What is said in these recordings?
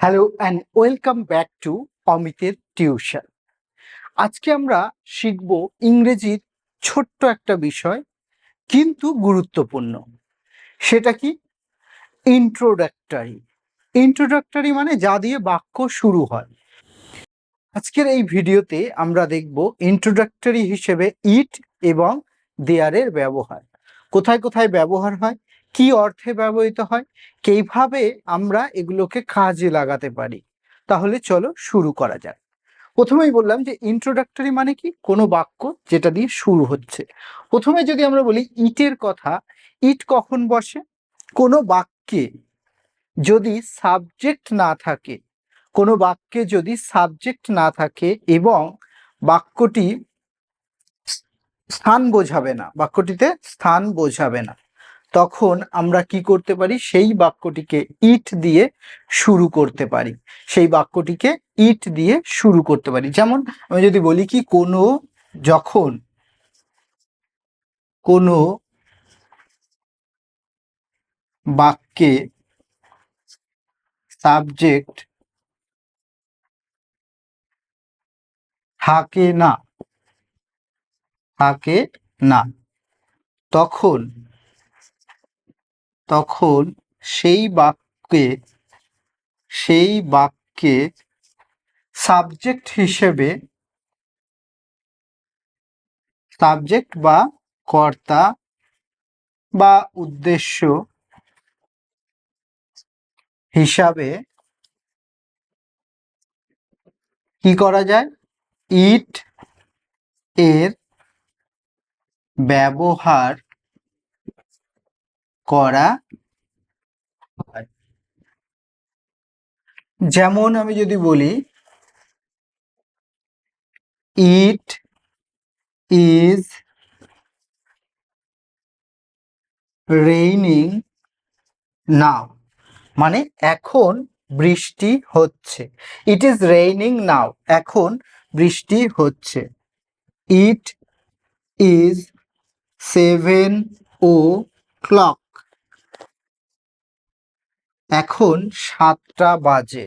Hello and welcome back to অমিতের tuition. আজকে আমরা শিখব ইংরেজির ছোট্ট একটা বিষয়, কিন্তু গুরুত্বপূর্ণ। সেটা কি? ইন্ট্রোডাক্টরি। ইন্ট্রোডাক্টরি মানে যা দিয়ে বাক্য শুরু হয়। আজকের এই ভিডিওতে আমরা দেখব ইন্ট্রোডাক্টরি হিসেবে ইট এবং দেয়ারের ব্যবহার, কোথায় কোথায় ব্যবহার হয়, কি অর্থে ব্যবহৃত হয়, কিভাবে আমরা এগুলোকে কাজে লাগাতে পারি। তাহলে চলো শুরু করা যাক। প্রথমেই বললাম যে ইন্ট্রোডাক্টরি মানে কি? কোনো বাক্য যেটা দিয়ে শুরু হচ্ছে। প্রথমে যদি আমরা বলি ইটের কথা, ইট কখন বসে? কোনো বাক্যে যদি সাবজেক্ট না থাকে, কোনো বাক্যে যদি সাবজেক্ট না থাকে এবং বাক্যটি স্থান বোঝাবে না, বাক্যটিতে স্থান বোঝাবে না, তখন আমরা কি করতে পারি? সেই বাক্যটিকে ইট দিয়ে শুরু করতে পারি, সেই বাক্যটিকে ইট দিয়ে শুরু করতে পারি। যেমন আমি যদি বলি কি, যখন কোনো বাক্যে সাবজেক্ট থাকে না, থাকে না, তখন তখন সেই বাক্যে সেই বাক্যে সাবজেক্ট হিসেবে, সাবজেক্ট বা কর্তা বা উদ্দেশ্য হিসাবে কি করা যায়? ইট এর ব্যবহার করা হয়। যেমন আমি যদি বলি ইট ইজ রেইনিং নাও, মানে এখন বৃষ্টি হচ্ছে। ইট ইজ রেইনিং নাও, এখন বৃষ্টি হচ্ছে। ইট ইজ 7 o'clock, এখন 7টা বাজে,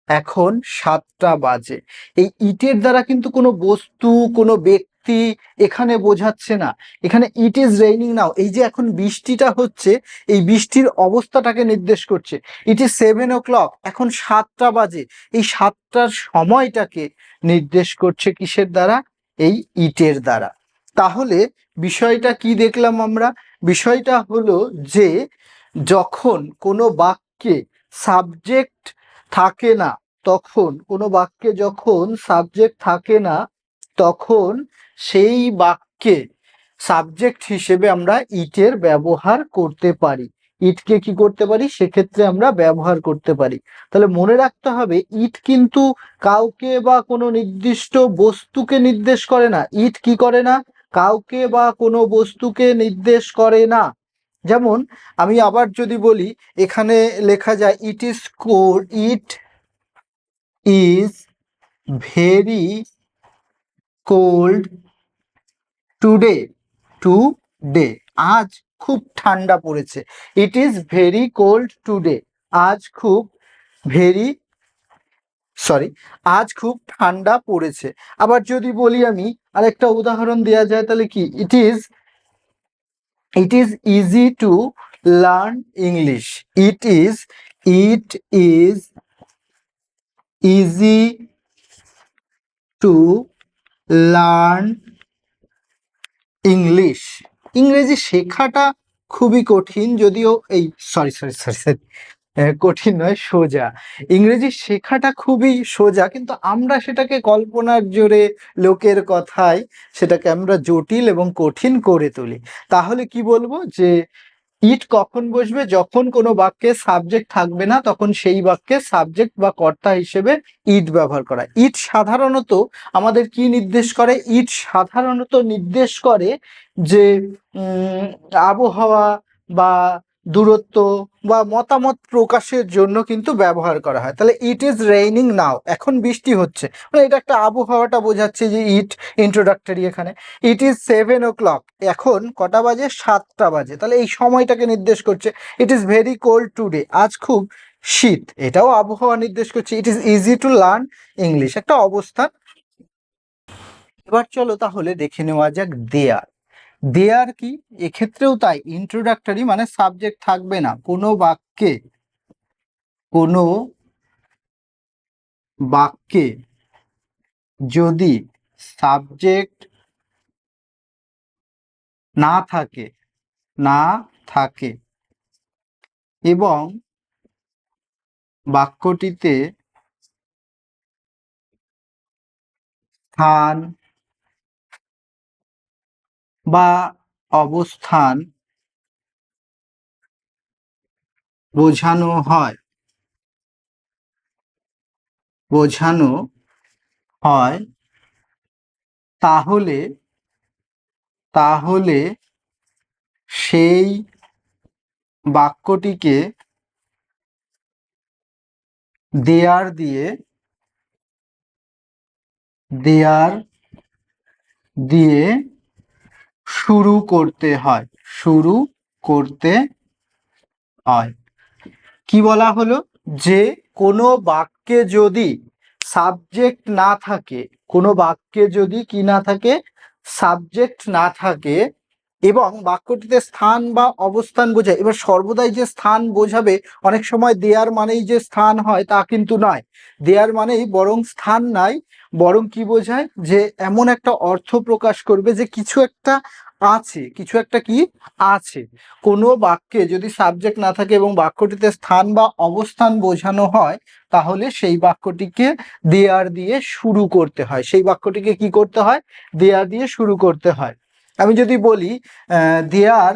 এখন 7টা বাজে। এই ইটের দ্বারা কিন্তু কোনো বস্তু, কোনো ব্যক্তি এখানে বোঝাচ্ছে না। এখানে ইট ইজ রেইনিং নাও, এই যে এখন বৃষ্টিটা হচ্ছে, এই বৃষ্টির অবস্থাটাকে নির্দেশ করছে। ইট ইজ 7 o'clock, এখন 7টা বাজে, এই 7টার সময়টাকে নির্দেশ করছে কিসের দ্বারা? এই ইটের দ্বারা। তাহলে বিষয়টা কি দেখলাম আমরা? বিষয়টা হলো যে যখন কোনো বাক্যে সাবজেক্ট থাকে না, তখন কোনো বাক্যে যখন সাবজেক্ট থাকে না, তখন সেই বাক্যে সাবজেক্ট হিসেবে আমরা ইটের ব্যবহার করতে পারি। ইটকে কি করতে পারি? সেক্ষেত্রে আমরা ব্যবহার করতে পারি। তাহলে মনে রাখতে হবে, ইট কিন্তু কাউকে বা কোনো নির্দিষ্ট বস্তুকে নির্দেশ করে না। ইট কি করে না? কাউকে বা কোনো বস্তুকে নির্দেশ করে না। যেমন আমি আবার যদি বলি, এখানে লেখা যায় ইট is very cold today, today, আজ খুব ঠান্ডা পড়েছে। ইট ইজ ভেরি কোল্ড টুডে, আজ খুব ভেরি আজ খুব ঠান্ডা পড়েছে। আবার যদি বলি আমি, আরেকটা উদাহরণ দেওয়া যায়, তাহলে কি? It is easy to learn English, it is easy to learn English. ইংরেজি শেখাটা খুবই কঠিন, যদিও এই সরি সরি সরি সরি কঠিন নয়, সোজা। ইংরেজি শেখাটা খুবই সোজা, কিন্তু আমরা সেটাকে কল্পনার জোরে, লোকের কথায় সেটাকে আমরা জটিল এবং কঠিন করে তুলি। তাহলে কি বলবো? যে ইট কখন বসবে? যখন কোনো বাক্যে সাবজেক্ট থাকবে না, তখন সেই বাক্যে সাবজেক্ট বা কর্তা হিসেবে ইট ব্যবহার করা। ইট সাধারণত আমাদের কি নির্দেশ করে? ইট সাধারণত নির্দেশ করে যে আবহাওয়া বা দূরত্ব বা মতামত প্রকাশের জন্য কিন্তু ব্যবহার করা হয়। তাহলে ইট ইজ রেইনিং নাও, এখন বৃষ্টি হচ্ছে, মানে এটা একটা আবহাওয়াটা বোঝাচ্ছে যে ইট ইন্ট্রোডাক্টরি এখানে। ইট ইজ 7 o'clock, এখন কটা বাজে? 7টা বাজে, তাহলে এই সময়টাকে নির্দেশ করছে। ইট ইজ ভেরি কোল্ড টুডে, আজ খুব শীত, এটাও আবহাওয়া নির্দেশ করছে। It is easy to learn English, একটা অবস্থান। এবার চলো তাহলে দেখে নেওয়া যাক দেয়ার। দেয়ার কি, এক্ষেত্রেও তাই, ইন্ট্রোডাক্টরি মানে সাবজেক্ট থাকবে না কোনো বাক্যে যদি সাবজেক্ট না থাকে না থাকে এবং বাক্যটিতে স্থান বা অবস্থান বোঝানো হয় তাহলে তাহলে সেই বাক্যটিকে দেয়ার দিয়ে শুরু করতে হয়। কি বলা হলো, যে কোনো বাক্যে যদি সাবজেক্ট না থাকে, কোনো বাক্যে যদি কি না থাকে, সাবজেক্ট না থাকে এবং বাক্যটিতে স্থান বা অবস্থান বোঝায়। এবার সর্বদাই যে স্থান বোঝাবে, অনেক সময় দেয়ার মানেই যে স্থান হয় তা কিন্তু নয়। দেয়ার মানেই বরং স্থান নাই, বরং কি বোঝায়, যে এমন একটা অর্থ প্রকাশ করবে যে কিছু একটা আছে, কিছু একটা কি আছে। কোনো বাক্যে যদি সাবজেক্ট না থাকে এবং বাক্যটিতে স্থান বা অবস্থান বোঝানো হয়, তাহলে সেই বাক্যটিকে দেয়ার দিয়ে শুরু করতে হয়। সেই বাক্যটিকে কি করতে হয়, দেয়ার দিয়ে শুরু করতে হয়। আমি যদি বলি there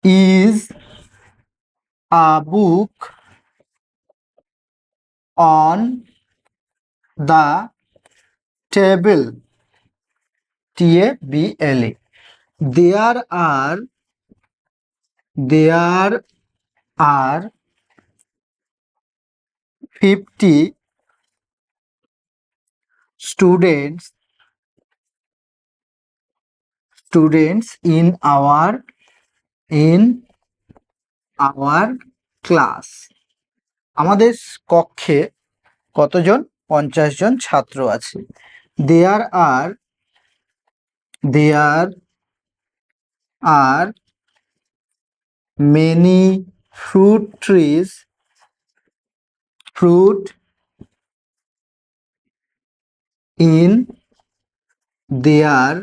is a book on the table, TABLE, there are 50 students in our class. আমাদের কক্ষে কতজন, 50 জন ছাত্র আছে। There are many fruit in their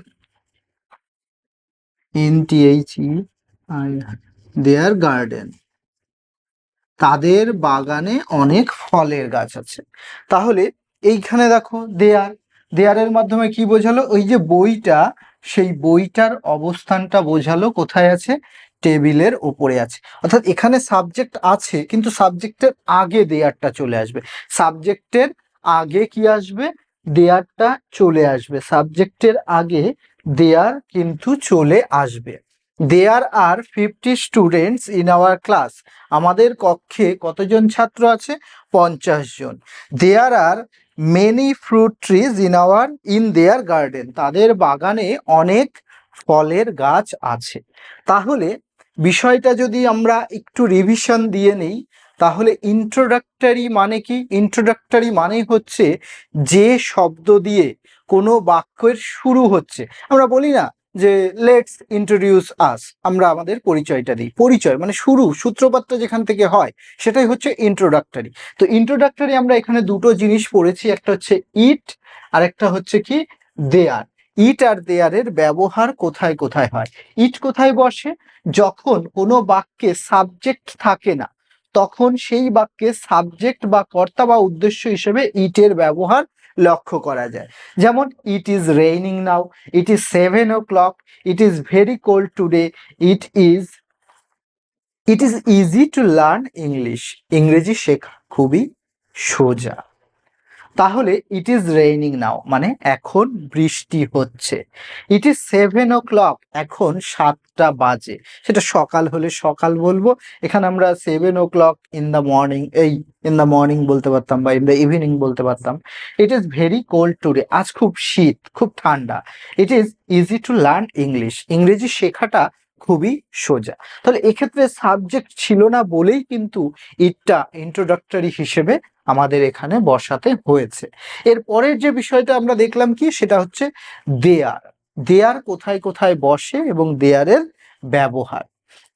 their garden, তাদের বাগানে অনেক ফলের গাছ আছে। তাহলে এইখানে দেখো দেয়ারের মাধ্যমে কি বোঝালো, ওই যে বইটা, সেই বইটার অবস্থানটা বোঝালো কোথায় আছে, টেবিলের ওপরে আছে। অর্থাৎ এখানে সাবজেক্ট আছে, কিন্তু সাবজেক্টের আগে দেয়ারটা চলে আসবে। সাবজেক্টের আগে কি আসবে, দেয়ারটা চলে আসবে। সাবজেক্টের আগে দেয়ার কিন্তু চলে আসবে। There are 50 students in our class, আমাদের কক্ষে কতজন ছাত্র আছে, 50 জন। There are many fruit trees in their garden, তাদের বাগানে অনেক ফলের গাছ আছে। তাহলে বিষয়টা যদি আমরা একটু রিভিশন দিয়ে নিই, তাহলে ইন্ট্রোডাক্টরি মানে কি, ইন্ট্রোডাক্টরি মানে হচ্ছে যে শব্দ দিয়ে কোনো বাক্যের শুরু হচ্ছে। আমরা বলি না যে লেটস ইন্ট্রোডিউস আস, আমরা আমাদের পরিচয়টা দিই। পরিচয় মানে শুরু, সূত্রপাতটা যেখান থেকে হয়, সেটাই হচ্ছে ইন্ট্রোডাক্টরি। তো ইন্ট্রোডাক্টরি আমরা এখানে দুটো জিনিস পড়েছি, একটা হচ্ছে ইট আর একটা হচ্ছে কি দেয়ার। ইট আর দেয়ারের ব্যবহার কোথায় কোথায় হয়। ইট কোথায় বসে, যখন কোনো বাক্যে সাবজেক্ট থাকে না, তখন সেই বাক্যে সাবজেক্ট বা কর্তা বা উদ্দেশ্য হিসেবে ইটের ব্যবহার লক্ষ্য করা যায়। যেমন it is raining now, it is 7 o'clock, it is very cold today, it is easy to learn English, ইংরেজি শেখা খুবই সোজা। তাহলে ইট ইজ রেইনিং নাও মানে এখন বৃষ্টি হচ্ছে। ইট ইজ 7 o'clock, এখন 7টা বাজে। সেটা সকাল হলে সকাল বলবো, এখানে আমরা 7 o'clock ইন দ্য মর্নিং, এই ইন দ্য মর্নিং বলতে পারতাম বা ইন দ্য ইভিনিং বলতে পারতাম। ইট ইজ ভেরি কোল্ড টুডে, আজ খুব শীত, খুব ঠান্ডা। It is easy to learn English, ইংরেজি শেখাটা খুবই সোজা। তাহলে এক্ষেত্রে সাবজেক্ট ছিল না বলেই কিন্তু ইটটা ইন্ট্রোডাক্টরি হিসেবে আমাদের এখানে বসাতে হয়েছে। এর পরের যে বিষয়টা আমরা দেখলাম কি, সেটা হচ্ছে দেয়ার। দেয়ার কোথায় কোথায় বসে এবং দেয়ারের ব্যবহার।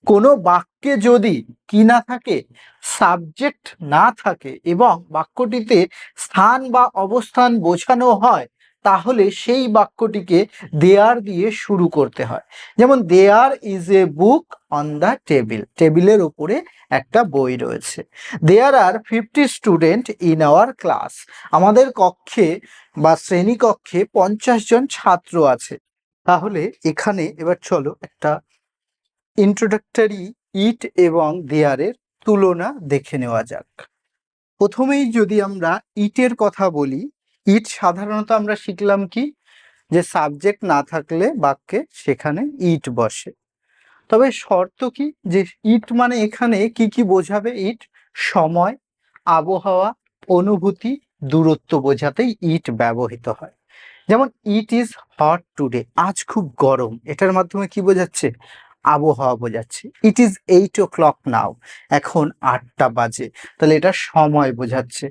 কোনো বাক্যে যদি কি না থাকে, সাবজেক্ট না থাকে এবং বাক্যটিতে স্থান বা অবস্থান বোঝানো হয়, তাহলে সেই বাক্যটিকে দেয়ার দিয়ে শুরু করতে হয়। যেমন there is a book on the table, টেবিলের উপরে একটা বই রয়েছে। There are 50 student in our class, আমাদের কক্ষে বা শ্রেণীকক্ষে 50 জন ছাত্র আছে। তাহলে এখানে এবার চলো একটা ইন্ট্রোডাক্টরি ইট এবং দেয়ারের তুলনা দেখে নেওয়া যাক। প্রথমেই যদি আমরা ইটের কথা বলি, ইট সাধারণত আমরা শিখলাম কি, যে সাবজেক্ট না থাকলে বাক্যে সেখানে ইট বসে। তবে শর্ত কি, যে ইট মানে এখানে কি কি বোঝাবে? ইট সময়, আবহাওয়া, অনুভূতি, দূরত্ব বোঝাতেই ইট ব্যবহৃত হয়। যেমন ইট ইজ হট টুডে, আজ খুব গরম, এটার মাধ্যমে কি বোঝাচ্ছে? আবহাওয়া বোঝাচ্ছে। ইট ইজ 8 o'clock নাও, এখন 8টা বাজে, তাহলে এটা সময় বোঝাচ্ছে।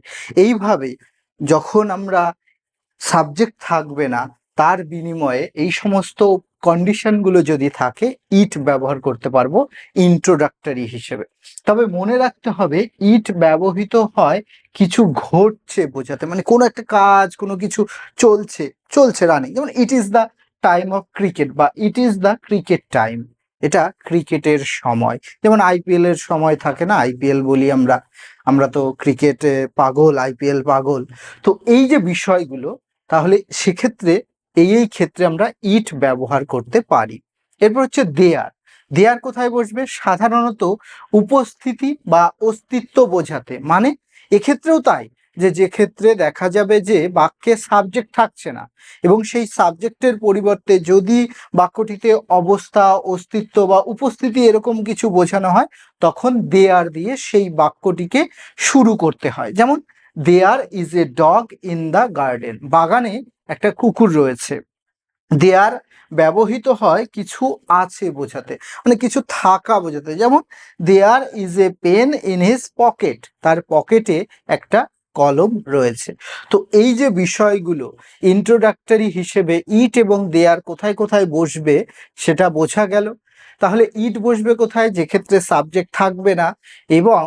এইভাবে যখন আমরা সাবজেক্ট থাকবে না, তার বিনিময়ে এই সমস্ত কন্ডিশনগুলো যদি থাকে, ইট ব্যবহার করতে পারবো ইন্ট্রোডাক্টরি হিসেবে। তবে মনে রাখতে হবে, ইট ব্যবহৃত হয় কিছু ঘটছে বোঝাতে, মানে কোনো একটা কাজ, কোনো কিছু চলছে চলছে রানিং। যেমন it is the time of cricket বা it is the cricket time, এটা ক্রিকেটের সময়। যেমন আইপিএল এর সময় থাকে না, আইপিএল বলি আমরা, আমরা তো ক্রিকেটে পাগল, আইপিএল পাগল। তো এই যে বিষয়গুলো, তাহলে সেক্ষেত্রে এই ক্ষেত্রে আমরা ইট ব্যবহার করতে পারি। এরপর হচ্ছে দেয়ার। দেয়ার কোথায় বসবে? সাধারণত উপস্থিতি বা অস্তিত্ব বোঝাতে। মানে এক্ষেত্রেও তাই, যে ক্ষেত্রে দেখা যাবে যে বাক্যে সাবজেক্ট থাকছে না এবং সেই সাবজেক্টের পরিবর্তে যদি বাক্যটিতে অবস্থা, অস্তিত্ব বা উপস্থিতি এরকম কিছু বোঝানো হয়, তখন দেয়ার দিয়ে সেই বাক্যটিকে শুরু করতে হয়। যেমন there is a dog in the garden, বাগানে একটা কুকুর রয়েছে। দেয়ার ব্যবহৃত হয় কিছু আছে বোঝাতে, মানে কিছু থাকা বোঝাতে। যেমন there is a pen in his pocket, তার পকেটে একটা কলম রয়েছে। তো এই যে বিষয়গুলো ইন্ট্রোডাক্টরি হিসেবে ইট এবং দেয়ার কোথায় কোথায় বসবে সেটা বোঝা গেল। তাহলে ইট বসবে কোথায়? যে ক্ষেত্রে সাবজেক্ট থাকবে না এবং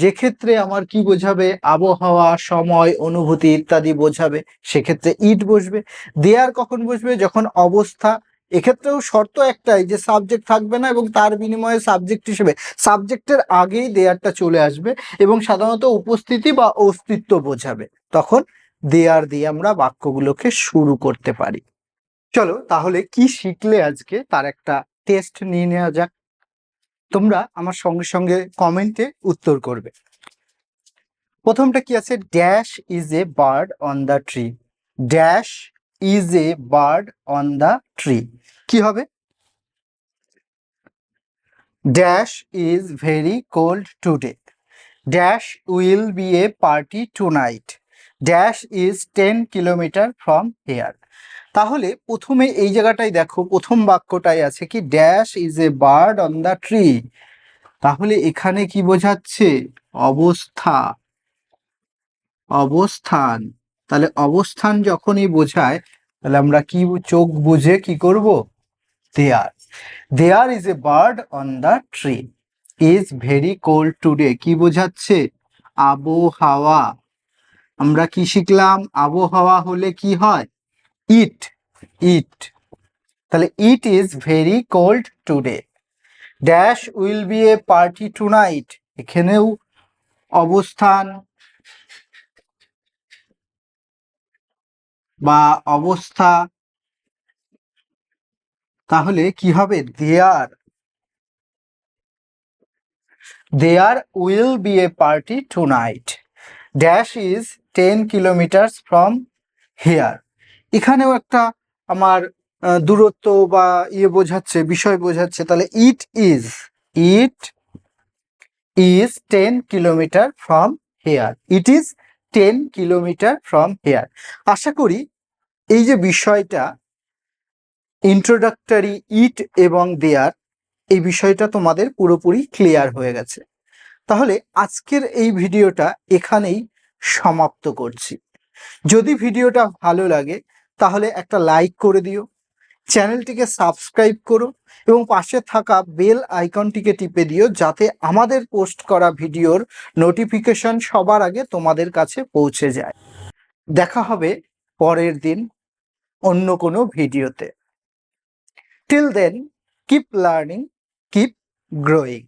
যে ক্ষেত্রে আমার কি বোঝাবে? আবহাওয়া, সময়, অনুভূতি ইত্যাদি বোঝাবে, সেক্ষেত্রে ইট বসবে। দেয়ার কখন বসবে? যখন অবস্থা। এক্ষেত্রেও শর্ত একটাই, যে সাবজেক্ট থাকবে না এবং তার বিনিময়ে সাবজেক্ট হিসেবে সাবজেক্টের আগেই দেয়ারটা চলে আসবে এবং সাধারণত উপস্থিতি বা অস্তিত্ব বোঝাবে। তখন দেয়ার দিয়ে আমরা বাক্যগুলোকে শুরু করতে পারি। চলো তাহলে কি শিখলে আজকে তার একটা টেস্ট নিয়ে নেওয়া যাক। তোমরা আমার সঙ্গে সঙ্গে কমেন্টে উত্তর করবে। প্রথমটা কি আছে? Dash is a bird on the tree. Dash is a bird on the tree, কি হবে? Dash is very cold today. Dash will be a party tonight. Dash is 10 kilometer from hair. তাহলে প্রথমে এই জায়গাটাই দেখো, প্রথম বাক্যটাই আছে কি, dash is a bird on the tree. তাহলে এখানে কি বোঝাচ্ছে? অবস্থা, অবস্থান। তাহলে অবস্থান যখনই বোঝায়, তাহলে আমরা কি চোখ বুঝে কি করব? There. There is a bird on the tree. Is very cold today, কি বোঝাচ্ছে? আবহাওয়া। আমরা কি শিখলাম? আবহাওয়া হলে কি হয়? It, it. তাহলে it is very cold today. Dash will be a party tonight, এখানেও অবস্থান বা অবস্থা। তাহলে কি হবে? There, there will be a party tonight. Dash is 10 kilometers from here. এখানেও একটা আমার দূরত্ব বা বোঝাচ্ছে, বিষয় বোঝাচ্ছে। তাহলে it is, it is 10 kilometer from here. It is 10 kilometer from here. আশা করি এই যে বিষয়টা ইন্ট্রোডাক্টরি ইট এবং দেয়ার, এই বিষয়টা তোমাদের পুরোপুরি ক্লিয়ার হয়ে গেছে। তাহলে আজকের এই ভিডিওটা এখানেই সমাপ্ত করছি। যদি ভিডিওটা ভালো লাগে তাহলে একটা লাইক করে দিও, চ্যানেলটিকে সাবস্ক্রাইব করো এবং পাশে থাকা বেল আইকনটিকে টিপে দিও, যাতে আমাদের পোস্ট করা ভিডিওর নোটিফিকেশন সবার আগে তোমাদের কাছে পৌঁছে যায়। দেখা হবে পরের দিন অন্য কোনো ভিডিওতে। Till then, keep learning, keep growing.